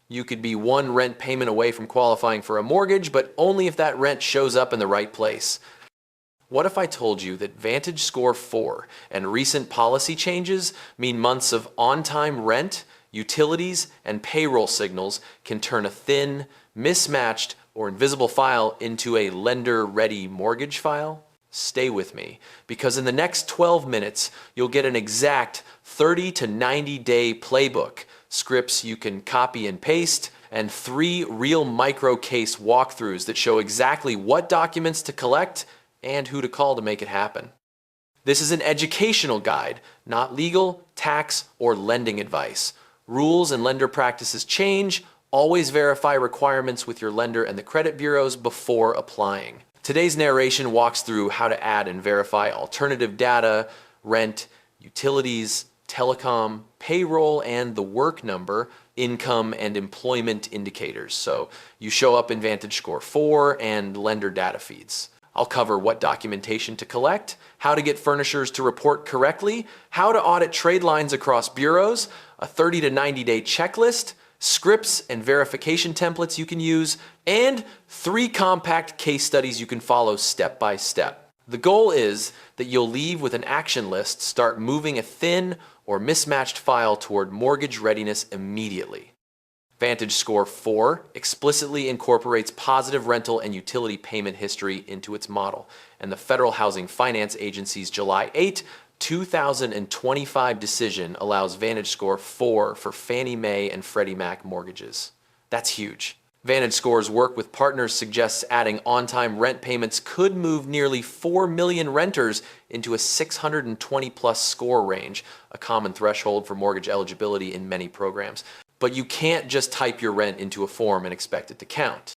You could be one rent payment away from qualifying for a mortgage, but only if that rent shows up in the right place. What if I told you that VantageScore 4 and recent policy changes mean months of on-time rent, utilities, and payroll signals can turn a thin, mismatched, or invisible file into a lender-ready mortgage file? Stay with me, because in the next 12 minutes, you'll get an exact 30 to 90 day playbook, scripts you can copy and paste, and 3 real micro case walkthroughs that show exactly what documents to collect and who to call to make it happen. This is an educational guide, not legal, tax, or lending advice. Rules and lender practices change. Always verify requirements with your lender and the credit bureaus before applying. Today's narration walks through how to add and verify alternative data, rent, utilities, telecom, payroll, and the work number, income, and employment indicators. So you show up in VantageScore 4 and lender data feeds. I'll cover what documentation to collect, how to get furnishers to report correctly, how to audit trade lines across bureaus, a 30 to 90 day checklist, scripts and verification templates you can use, and 3 compact case studies you can follow step by step. The goal is that you'll leave with an action list, start moving a thin or mismatched file toward mortgage readiness immediately. VantageScore 4 explicitly incorporates positive rental and utility payment history into its model, and the Federal Housing Finance Agency's July 8, 2025 decision allows VantageScore 4 for Fannie Mae and Freddie Mac mortgages. That's huge. VantageScore's work with partners suggests adding on-time rent payments could move nearly 4 million renters into a 620-plus score range, a common threshold for mortgage eligibility in many programs. But you can't just type your rent into a form and expect it to count.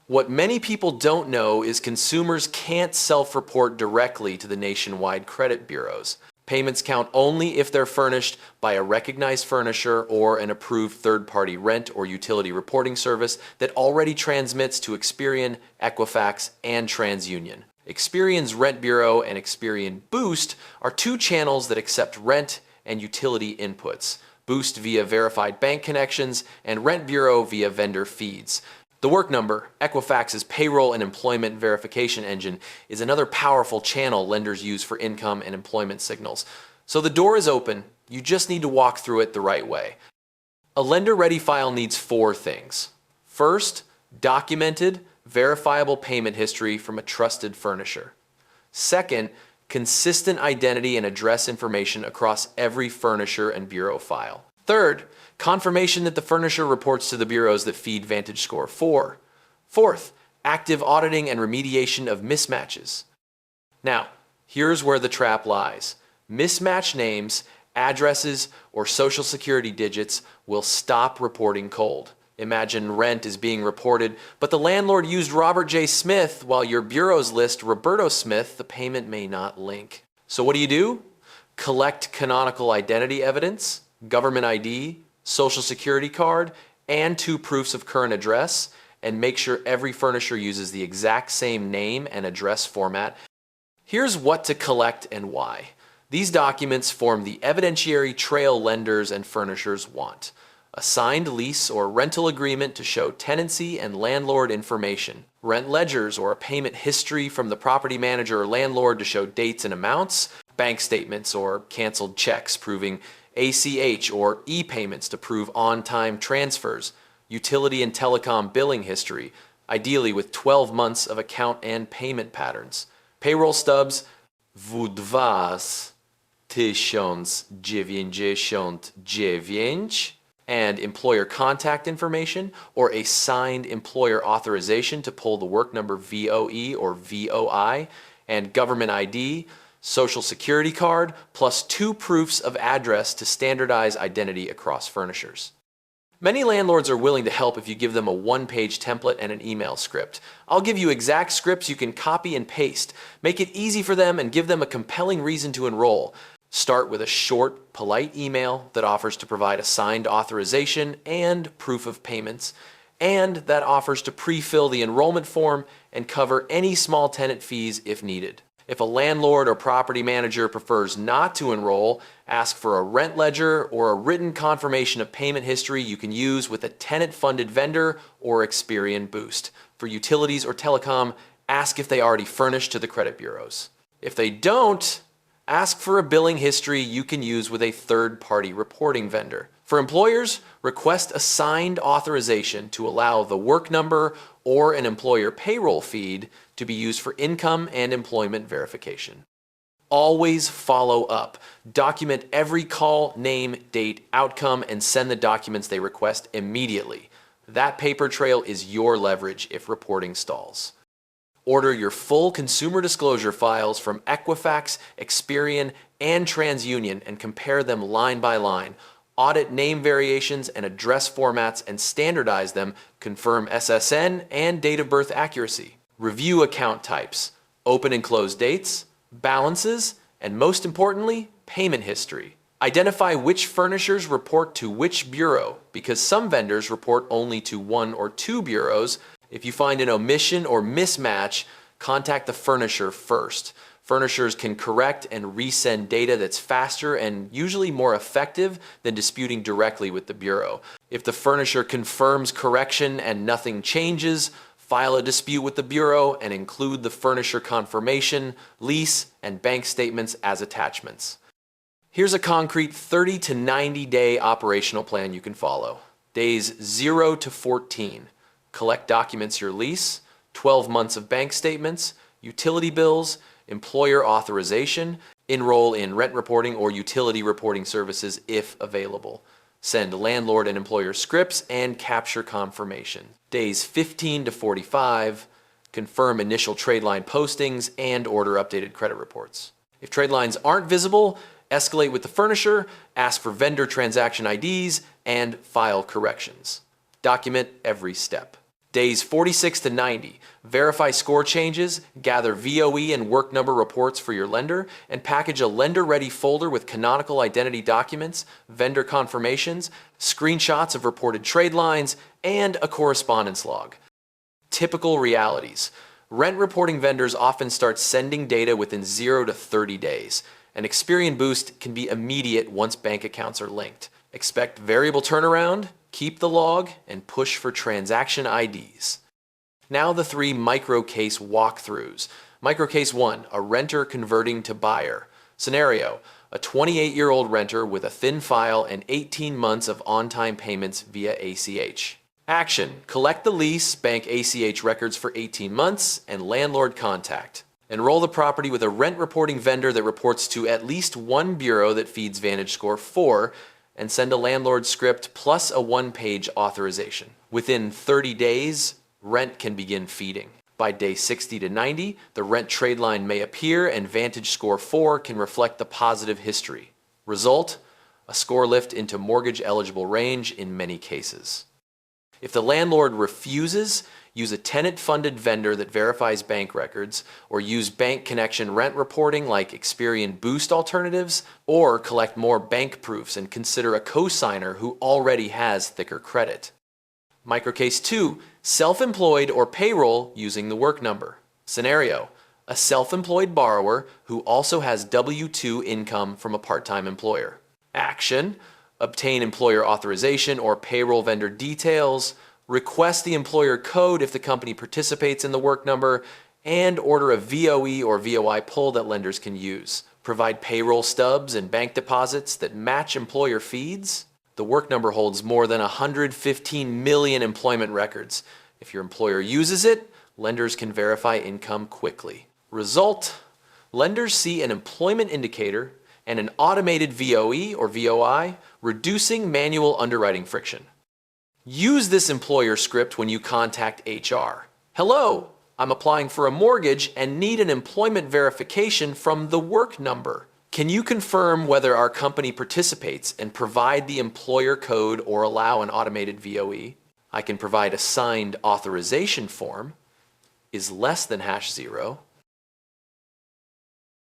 What many people don't know is consumers can't self-report directly to the nationwide credit bureaus. Payments count only if they're furnished by a recognized furnisher or an approved third-party rent or utility reporting service that already transmits to Experian, Equifax, and TransUnion. Experian's RentBureau and Experian Boost are 2 channels that accept rent and utility inputs. Boost via verified bank connections, and RentBureau via vendor feeds. The Work Number, Equifax's payroll and employment verification engine, is another powerful channel lenders use for income and employment signals. So the door is open, you just need to walk through it the right way. A lender-ready file needs 4 things. First, documented, verifiable payment history from a trusted furnisher. Second, consistent identity and address information across every furnisher and bureau file. Third, confirmation that the furnisher reports to the bureaus that feed VantageScore 4. Fourth, active auditing and remediation of mismatches. Now, here's where the trap lies. Mismatched names, addresses, or social security digits will stop reporting cold. Imagine rent is being reported, but the landlord used Robert J. Smith while your bureaus list Roberto Smith. The payment may not link. So what do? Collect canonical identity evidence, government ID, social security card, and 2 proofs of current address, and make sure every furnisher uses the exact same name and address format. Here's what to collect and why. These documents form the evidentiary trail lenders and furnishers want. A signed lease or rental agreement to show tenancy and landlord information. Rent ledgers or a payment history from the property manager or landlord to show dates and amounts. Bank statements or canceled checks proving ACH or e-payments to prove on-time transfers. Utility and telecom billing history, ideally with 12 months of account and payment patterns. Payroll stubs, w 2099, and employer contact information, or a signed employer authorization to pull the work number VOE or VOI, and government ID, social security card, plus 2 proofs of address to standardize identity across furnishers. Many landlords are willing to help if you give them a 1-page template and an email script. I'll give you exact scripts you can copy and paste. Make it easy for them and give them a compelling reason to enroll. Start with a short, polite email that offers to provide a signed authorization and proof of payments, and that offers to pre-fill the enrollment form and cover any small tenant fees if needed. If a landlord or property manager prefers not to enroll, ask for a rent ledger or a written confirmation of payment history you can use with a tenant-funded vendor or Experian Boost. For utilities or telecom, ask if they already furnish to the credit bureaus. If they don't, ask for a billing history you can use with a third-party reporting vendor. For employers, request a signed authorization to allow the work number or an employer payroll feed to be used for income and employment verification. Always follow up. Document every call, name, date, outcome, and send the documents they request immediately. That paper trail is your leverage if reporting stalls. Order your full consumer disclosure files from Equifax, Experian, and TransUnion and compare them line by line. Audit name variations and address formats and standardize them. Confirm SSN and date of birth accuracy. Review account types, open and close dates, balances, and most importantly, payment history. Identify which furnishers report to which bureau, because some vendors report only to one or two bureaus. If you find an omission or mismatch, contact the furnisher first. Furnishers can correct and resend data that's faster and usually more effective than disputing directly with the bureau. If the furnisher confirms correction and nothing changes, file a dispute with the bureau and include the furnisher confirmation, lease, and bank statements as attachments. Here's a concrete 30 to 90 day operational plan you can follow. Days 0 to 14. Collect documents your lease, 12 months of bank statements, utility bills, employer authorization, enroll in rent reporting or utility reporting services if available. Send landlord and employer scripts and capture confirmation. Days 15 to 45, confirm initial trade line postings and order updated credit reports. If trade lines aren't visible, escalate with the furnisher, ask for vendor transaction IDs, and file corrections. Document every step. Days 46 to 90, verify score changes, gather VOE and work number reports for your lender, and package a lender-ready folder with canonical identity documents, vendor confirmations, screenshots of reported trade lines, and a correspondence log. Typical realities. Rent reporting vendors often start sending data within 0 to 30 days. An Experian Boost can be immediate once bank accounts are linked. Expect variable turnaround, keep the log, and push for transaction IDs. Now the 3 micro-case walkthroughs. Micro-case 1, a renter converting to buyer. Scenario, a 28-year-old renter with a thin file and 18 months of on-time payments via ACH. Action, collect the lease, bank ACH records for 18 months, and landlord contact. Enroll the property with a rent reporting vendor that reports to at least one bureau that feeds VantageScore 4, and send a landlord script plus a 1-page authorization. Within 30 days, rent can begin feeding. By day 60 to 90, the rent trade line may appear and VantageScore 4 can reflect the positive history. Result, a score lift into mortgage eligible range in many cases. If the landlord refuses, use a tenant-funded vendor that verifies bank records, or use bank connection rent reporting like Experian Boost alternatives, or collect more bank proofs and consider a cosigner who already has thicker credit. Microcase 2, self-employed or payroll using the work number. Scenario, a self-employed borrower who also has W-2 income from a part-time employer. Action, obtain employer authorization or payroll vendor details, request the employer code if the company participates in the work number, and order a VOE or VOI pull that lenders can use. Provide payroll stubs and bank deposits that match employer feeds. The work number holds more than 115 million employment records. If your employer uses it, lenders can verify income quickly. Result, lenders see an employment indicator and an automated VOE or VOI, reducing manual underwriting friction. Use this employer script when you contact HR. Hello, I'm applying for a mortgage and need an employment verification from the work number. Can you confirm whether our company participates and provide the employer code or allow an automated VOE? I can provide a signed authorization form, is less than #0,